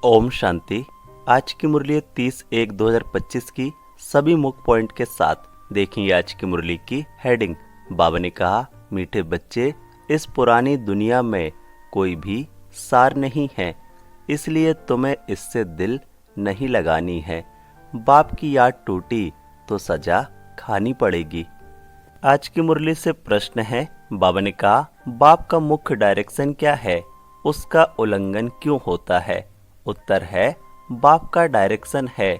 ओम शांति। आज की मुरली 30/1/2025 की सभी मुख्य पॉइंट के साथ देखेंगे। आज की मुरली की हेडिंग। बाबा ने कहा, मीठे बच्चे, इस पुरानी दुनिया में कोई भी सार नहीं है, इसलिए तुम्हें इससे दिल नहीं लगानी है। बाप की याद टूटी तो सजा खानी पड़ेगी। आज की मुरली से प्रश्न है। बाबा ने कहा, बाप का मुख्य डायरेक्शन क्या है, उसका उल्लंघन क्यों होता है? उत्तर है, बाप का डायरेक्शन है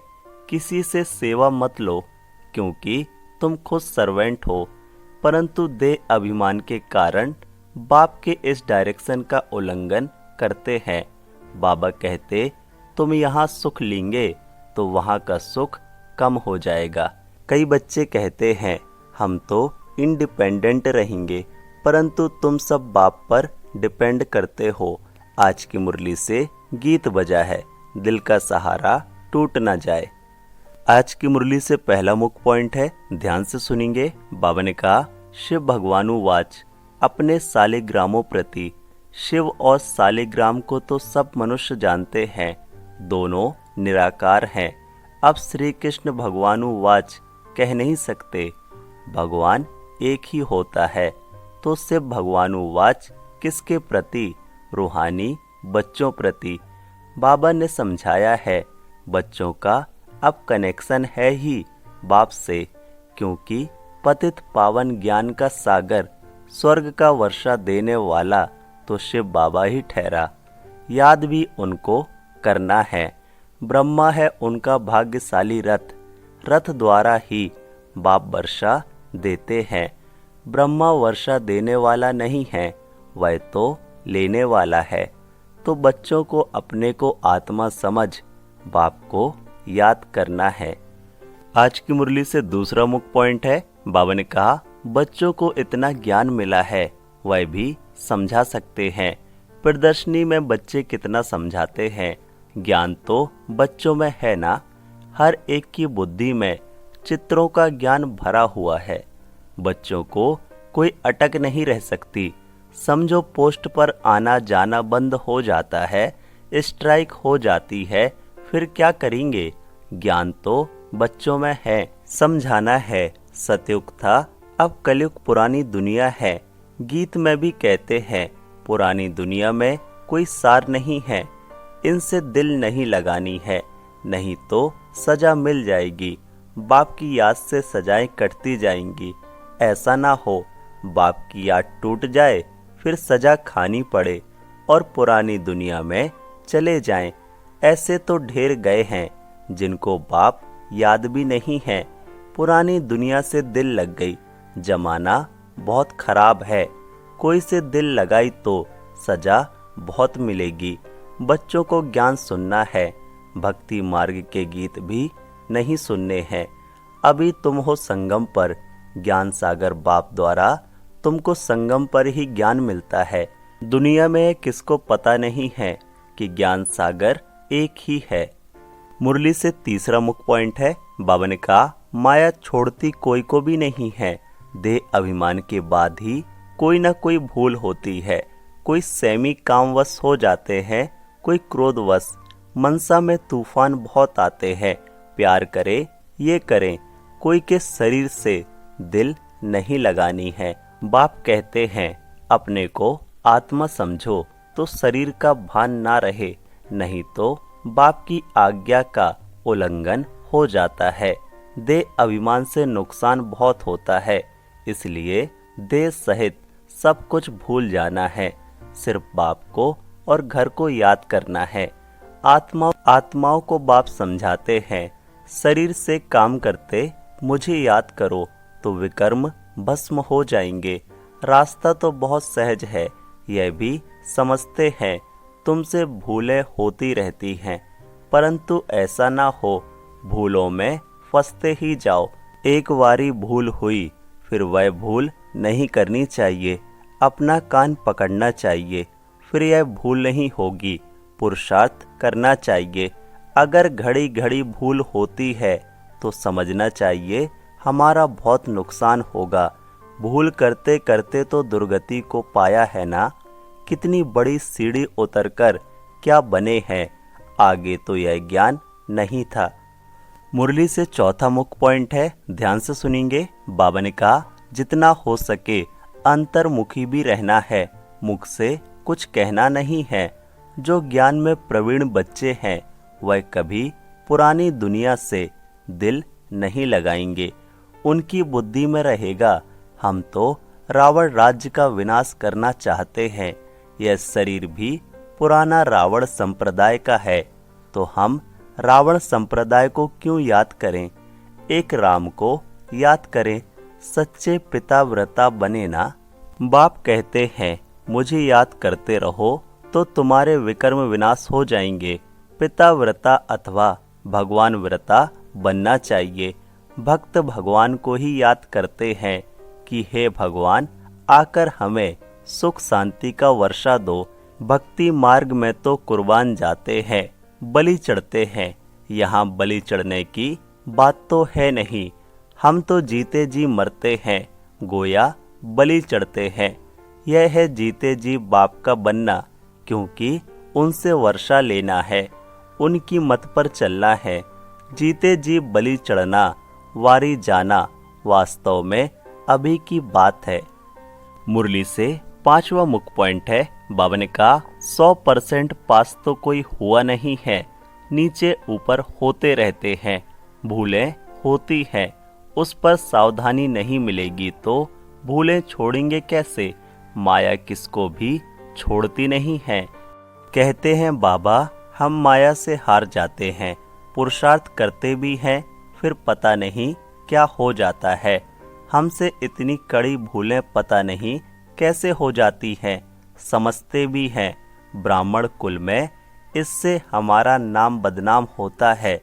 किसी से सेवा मत लो, क्योंकि तुम खुद सर्वेंट हो, परंतु देह अभिमान के कारण बाप के इस डायरेक्शन का उल्लंघन करते हैं। बाबा कहते, तुम यहाँ सुख लेंगे तो वहाँ का सुख कम हो जाएगा। कई बच्चे कहते हैं, हम तो इंडिपेंडेंट रहेंगे, परंतु तुम सब बाप पर डिपेंड करते हो। आज की मुरली से गीत बजा है, दिल का सहारा टूट ना जाए। आज की मुरली से पहला मुख्य पॉइंट है, ध्यान से सुनेंगे। बाबा ने कहा, शिव भगवानुवाच, अपने सालिग्रामों प्रति। शिव और सालिग्राम को तो सब मनुष्य जानते हैं, दोनों निराकार हैं। अब श्री कृष्ण भगवानुवाच कह नहीं सकते, भगवान एक ही होता है, तो शिव भगवानुवाच किसके प्रति? रूहानी बच्चों प्रति। बाबा ने समझाया है, बच्चों का अब कनेक्शन है ही बाप से, क्योंकि पतित पावन ज्ञान का सागर, स्वर्ग का वर्षा देने वाला तो शिव बाबा ही ठहरा। याद भी उनको करना है। ब्रह्मा है उनका भाग्यशाली रथ, रथ द्वारा ही बाप वर्षा देते हैं। ब्रह्मा वर्षा देने वाला नहीं है, वह तो लेने वाला है। तो बच्चों को अपने को आत्मा समझ बाप को याद करना है। आज की मुरली से दूसरा मुख्य पॉइंट है। बाबा ने कहा, बच्चों को इतना ज्ञान मिला है, वह भी समझा सकते हैं। प्रदर्शनी में बच्चे कितना समझाते हैं, ज्ञान तो बच्चों में है ना। हर एक की बुद्धि में चित्रों का ज्ञान भरा हुआ है। बच्चों को कोई अटक नहीं रह सकती। समझो पोस्ट पर आना जाना बंद हो जाता है, स्ट्राइक हो जाती है, फिर क्या करेंगे? ज्ञान तो बच्चों में है, समझाना है। सतयुग था, अब कलयुग पुरानी दुनिया है। गीत में भी कहते हैं, पुरानी दुनिया में कोई सार नहीं है, इनसे दिल नहीं लगानी है, नहीं तो सजा मिल जाएगी। बाप की याद से सजाएं कटती जाएंगी। ऐसा ना हो बाप की याद टूट जाए, फिर सजा खानी पड़े और पुरानी दुनिया में चले जाएं। ऐसे तो ढेर गए हैं जिनको बाप याद भी नहीं है। पुरानी दुनिया से दिल लग गई, जमाना बहुत खराब है। कोई से दिल लगाई तो सजा बहुत मिलेगी। बच्चों को ज्ञान सुनना है, भक्ति मार्ग के गीत भी नहीं सुनने हैं। अभी तुम हो संगम पर, ज्ञान सागर बाप द्वारा तुमको संगम पर ही ज्ञान मिलता है। दुनिया में किसको पता नहीं है कि ज्ञान सागर एक ही है। मुरली से तीसरा मुख्य पॉइंट है। बाबा ने कहा, माया छोड़ती कोई को भी नहीं है। देह अभिमान के बाद ही कोई ना कोई भूल होती है। कोई सेमी कामवश हो जाते हैं, कोई क्रोधवश। मनसा में तूफान बहुत आते हैं, प्यार करे ये करें, कोई के शरीर से दिल नहीं लगानी है। बाप कहते हैं, अपने को आत्मा समझो तो शरीर का भान ना रहे, नहीं तो बाप की आज्ञा का उल्लंघन हो जाता है। देह अभिमान से नुकसान बहुत होता है, इसलिए देह सहित सब कुछ भूल जाना है। सिर्फ बाप को और घर को याद करना है। आत्माओं को बाप समझाते हैं, शरीर से काम करते मुझे याद करो तो विकर्म भस्म हो जाएंगे। रास्ता तो बहुत सहज है, यह भी समझते हैं। तुमसे भूलें होती रहती हैं, परंतु ऐसा ना हो भूलों में फंसते ही जाओ। एक बारी भूल हुई, फिर वह भूल नहीं करनी चाहिए। अपना कान पकड़ना चाहिए, फिर यह भूल नहीं होगी। पुरुषार्थ करना चाहिए। अगर घड़ी घड़ी भूल होती है तो समझना चाहिए हमारा बहुत नुकसान होगा। भूल करते करते तो दुर्गति को पाया है ना। कितनी बड़ी सीढ़ी उतरकर क्या बने हैं। आगे तो यह ज्ञान नहीं था। मुरली से चौथा मुख्य पॉइंट है, ध्यान से सुनेंगे। बाबा ने कहा जितना हो सके अंतर्मुखी भी रहना है, मुख से कुछ कहना नहीं है। जो ज्ञान में प्रवीण बच्चे हैं वह कभी पुरानी दुनिया से दिल नहीं लगाएंगे। उनकी बुद्धि में रहेगा हम तो रावण राज्य का विनाश करना चाहते हैं। यह शरीर भी पुराना रावण संप्रदाय का है, तो हम रावण संप्रदाय को क्यों याद करें। एक राम को याद करें, सच्चे पिता व्रता बने ना। बाप कहते हैं मुझे याद करते रहो तो तुम्हारे विकर्म विनाश हो जाएंगे। पिता व्रता अथवा भगवान व्रता बनना चाहिए। भक्त भगवान को ही याद करते हैं कि हे भगवान आकर हमें सुख शांति का वर्षा दो। भक्ति मार्ग में तो कुर्बान जाते हैं, बलि चढ़ते हैं। यहाँ बलि चढ़ने की बात तो है नहीं, हम तो जीते जी मरते हैं, गोया बलि चढ़ते हैं। यह है जीते जी बाप का बनना, क्योंकि उनसे वर्षा लेना है, उनकी मत पर चलना है। जीते जी बलि चढ़ना, वारी जाना वास्तव में अभी की बात है। मुरली से पांचवा मुख्य पॉइंट है, बाबा ने कहा 100% पास तो कोई हुआ नहीं है, नीचे ऊपर होते रहते हैं। भूलें होती हैं, उस पर सावधानी नहीं मिलेगी तो भूलें छोड़ेंगे कैसे। माया किसको भी छोड़ती नहीं है। कहते हैं बाबा हम माया से हार जाते हैं, पुरुषार्थ करते भी हैं, फिर पता नहीं क्या हो जाता है। हमसे इतनी कड़ी भूलें पता नहीं कैसे हो जाती हैं। समझते भी हैं ब्राह्मण कुल में इससे हमारा नाम बदनाम होता है,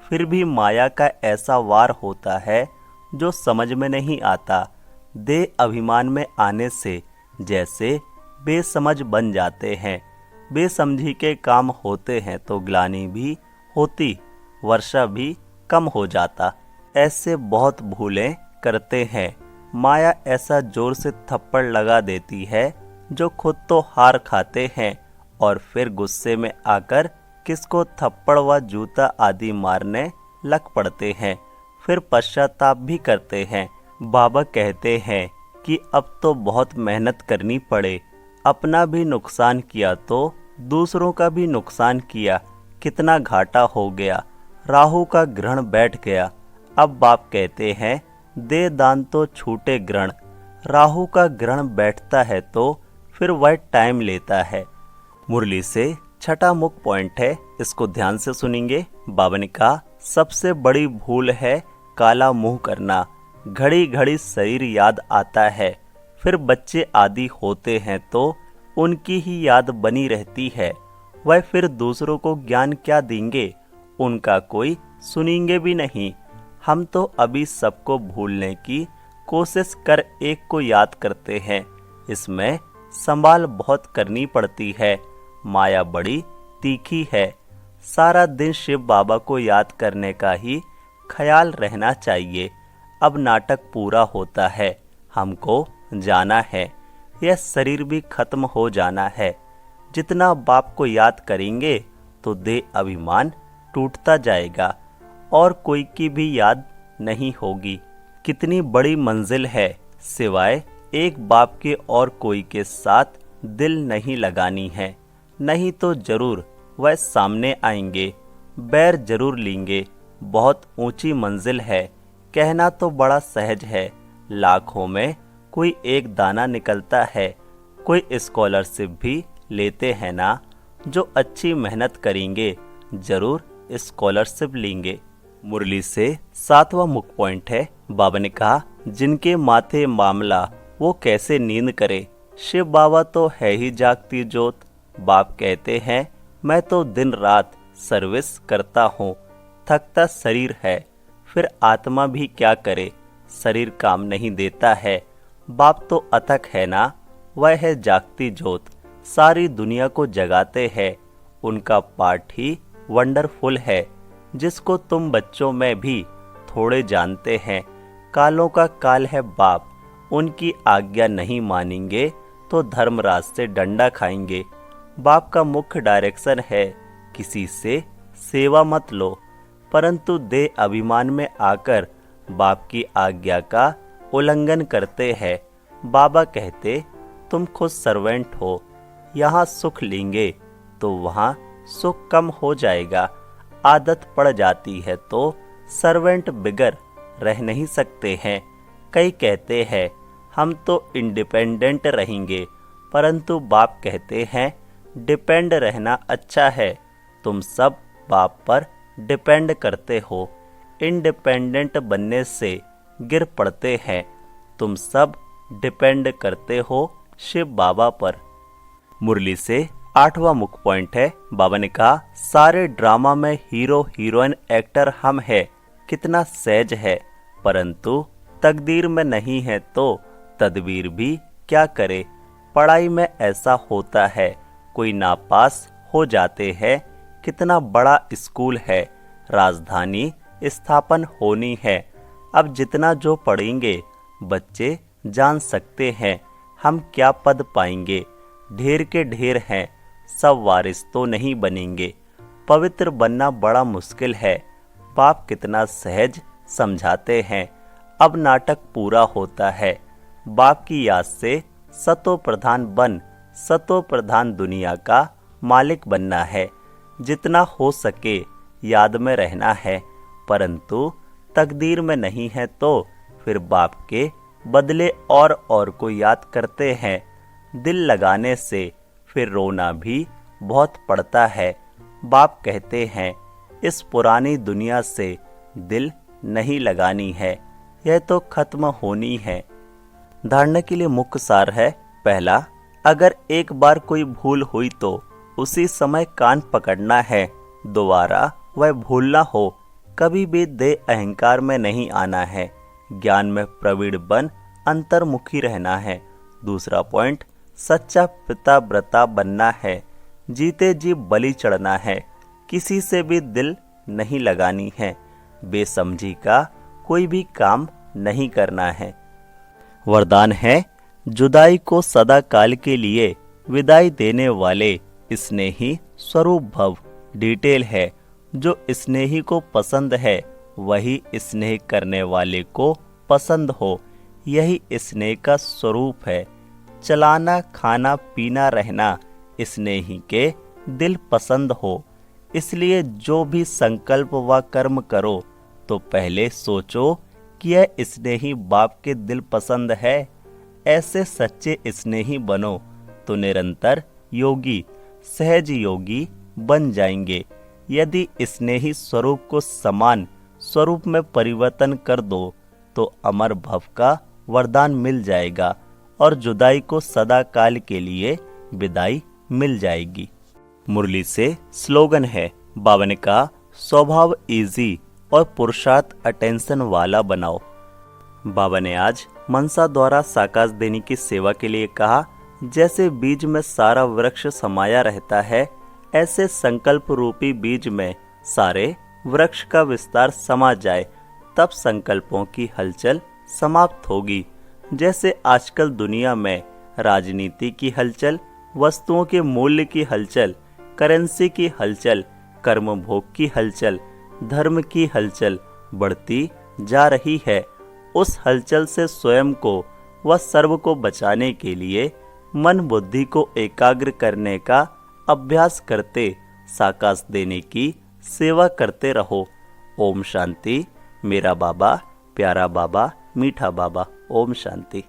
फिर भी माया का ऐसा वार होता है जो समझ में नहीं आता। देह अभिमान में आने से जैसे बेसमझ बन जाते हैं, बेसमझी के काम होते हैं तो ग्लानि भी होती, वर्षा भी कम हो जाता। ऐसे बहुत भूलें करते हैं। माया ऐसा जोर से थप्पड़ लगा देती है जो खुद तो हार खाते हैं और फिर गुस्से में आकर किसको थप्पड़ व जूता आदि मारने लग पड़ते हैं, फिर पश्चाताप भी करते हैं। बाबा कहते हैं कि अब तो बहुत मेहनत करनी पड़े, अपना भी नुकसान किया तो दूसरों का भी नुकसान किया, कितना घाटा हो गया। राहु का ग्रहण बैठ गया। अब बाप कहते हैं दे दान तो छूटे ग्रहण। राहु का ग्रहण बैठता है तो फिर वह टाइम लेता है। मुरली से छठा मुख्य पॉइंट है, इसको ध्यान से सुनेंगे। बाबा ने कहा सबसे बड़ी भूल है काला मुंह करना। घड़ी घड़ी शरीर याद आता है, फिर बच्चे आदि होते हैं तो उनकी ही याद बनी रहती है। वह फिर दूसरों को ज्ञान क्या देंगे, उनका कोई सुनेंगे भी नहीं। हम तो अभी सबको भूलने की कोशिश कर एक को याद करते हैं, इसमें संभाल बहुत करनी पड़ती है। माया बड़ी तीखी है। सारा दिन शिव बाबा को याद करने का ही ख्याल रहना चाहिए। अब नाटक पूरा होता है, हमको जाना है, यह शरीर भी खत्म हो जाना है। जितना बाप को याद करेंगे तो देह अभिमान टूटता जाएगा और कोई की भी याद नहीं होगी। कितनी बड़ी मंजिल है, सिवाय एक बाप के और कोई के साथ दिल नहीं लगानी है, नहीं तो जरूर वह सामने आएंगे, बैर जरूर लेंगे। बहुत ऊंची मंजिल है, कहना तो बड़ा सहज है। लाखों में कोई एक दाना निकलता है। कोई स्कॉलरशिप भी लेते हैं ना, जो अच्छी मेहनत करेंगे जरूर स्कॉलरशिप लेंगे। मुरली से सातवां मुख्य पॉइंट है, बाबा ने कहा जिनके माथे मामला वो कैसे नींद करे। शिव बाबा तो है ही जागती ज्योत। बाप कहते हैं मैं तो दिन रात सर्विस करता हूँ, थकता शरीर है, फिर आत्मा भी क्या करे, शरीर काम नहीं देता है। बाप तो अथक है ना, वह है जागती ज्योत, सारी दुनिया को जगाते हैं। उनका पाठ ही वंडरफुल है, जिसको तुम बच्चों में भी थोड़े जानते हैं। कालों का काल है बाप, उनकी आज्ञा नहीं मानेंगे तो धर्मराज से डंडा खाएंगे। बाप का मुख्य डायरेक्शन है किसी से सेवा मत लो, परंतु देह अभिमान में आकर बाप की आज्ञा का उल्लंघन करते हैं। बाबा कहते तुम खुद सर्वेंट हो, यहाँ सुख लेंगे तो वहाँ सुख कम हो जाएगा। आदत पड़ जाती है तो सर्वेंट बिगर रह नहीं सकते हैं। कई कहते हैं हम तो इंडिपेंडेंट रहेंगे, परंतु बाप कहते हैं डिपेंड रहना अच्छा है। तुम सब बाप पर डिपेंड करते हो, इंडिपेंडेंट बनने से गिर पड़ते हैं। तुम सब डिपेंड करते हो शिव बाबा पर। मुरली से 8वां मुख्य पॉइंट है। बाबा ने कहा सारे ड्रामा में हीरो हीरोइन एक्टर हम है, कितना सहज है, परंतु तकदीर में नहीं है तो तदबीर भी क्या करे। पढ़ाई में ऐसा होता है, कोई नापास हो जाते हैं। कितना बड़ा स्कूल है, राजधानी स्थापन होनी है। अब जितना जो पढ़ेंगे बच्चे जान सकते हैं हम क्या पद पाएंगे। ढेर के ढेर हैं, सब वारिस तो नहीं बनेंगे। पवित्र बनना बड़ा मुश्किल है। बाप कितना सहज समझाते हैं। अब नाटक पूरा होता है। बाप की याद से सतो प्रधान बन सतो प्रधान दुनिया का मालिक बनना है। जितना हो सके याद में रहना है, परंतु तकदीर में नहीं है तो फिर बाप के बदले और को याद करते हैं। दिल लगाने से फिर रोना भी बहुत पड़ता है। बाप कहते हैं इस पुरानी दुनिया से दिल नहीं लगानी है, यह तो खत्म होनी है। धारणा के लिए मुख्य सार है। पहला, अगर एक बार कोई भूल हुई तो उसी समय कान पकड़ना है, दोबारा वह भूल ना हो। कभी भी देह अहंकार में नहीं आना है। ज्ञान में प्रवीण बन अंतर्मुखी रहना है। दूसरा पॉइंट, सच्चा पिता व्रता बनना है। जीते जी बलि चढ़ना है। किसी से भी दिल नहीं लगानी है। बेसमझी का कोई भी काम नहीं करना है। वरदान है, जुदाई को सदा काल के लिए विदाई देने वाले स्नेही स्वरूप भव। डिटेल है, जो स्नेही को पसंद है वही स्नेह करने वाले को पसंद हो। यही स्नेह का स्वरूप है। चलाना खाना पीना रहना स्नेही के दिल पसंद हो। इसलिए जो भी संकल्प व कर्म करो तो पहले सोचो कि यह स्नेही बाप के दिल पसंद है। ऐसे सच्चे स्नेही बनो तो निरंतर योगी सहज योगी बन जाएंगे। यदि स्नेही स्वरूप को समान स्वरूप में परिवर्तन कर दो तो अमर भव का वरदान मिल जाएगा और जुदाई को सदा काल के लिए विदाई मिल जाएगी। मुरली से स्लोगन है। बाबा ने कहा स्वभाव इजी और पुरुषार्थ अटेंशन वाला बनाओ। बाबा ने आज मनसा द्वारा साकाश देने की सेवा के लिए कहा, जैसे बीज में सारा वृक्ष समाया रहता है, ऐसे संकल्प रूपी बीज में सारे वृक्ष का विस्तार समा जाए, तब संकल्पों की हलचल समाप्त होगी। जैसे आजकल दुनिया में राजनीति की हलचल, वस्तुओं के मूल्य की हलचल, करेंसी की हलचल, कर्म भोग की हलचल, धर्म की हलचल बढ़ती जा रही है। उस हलचल से स्वयं को व सर्व को बचाने के लिए मन बुद्धि को एकाग्र करने का अभ्यास करते साकाश देने की सेवा करते रहो। ओम शांति। मेरा बाबा, प्यारा बाबा, मीठा बाबा। ओम शांति।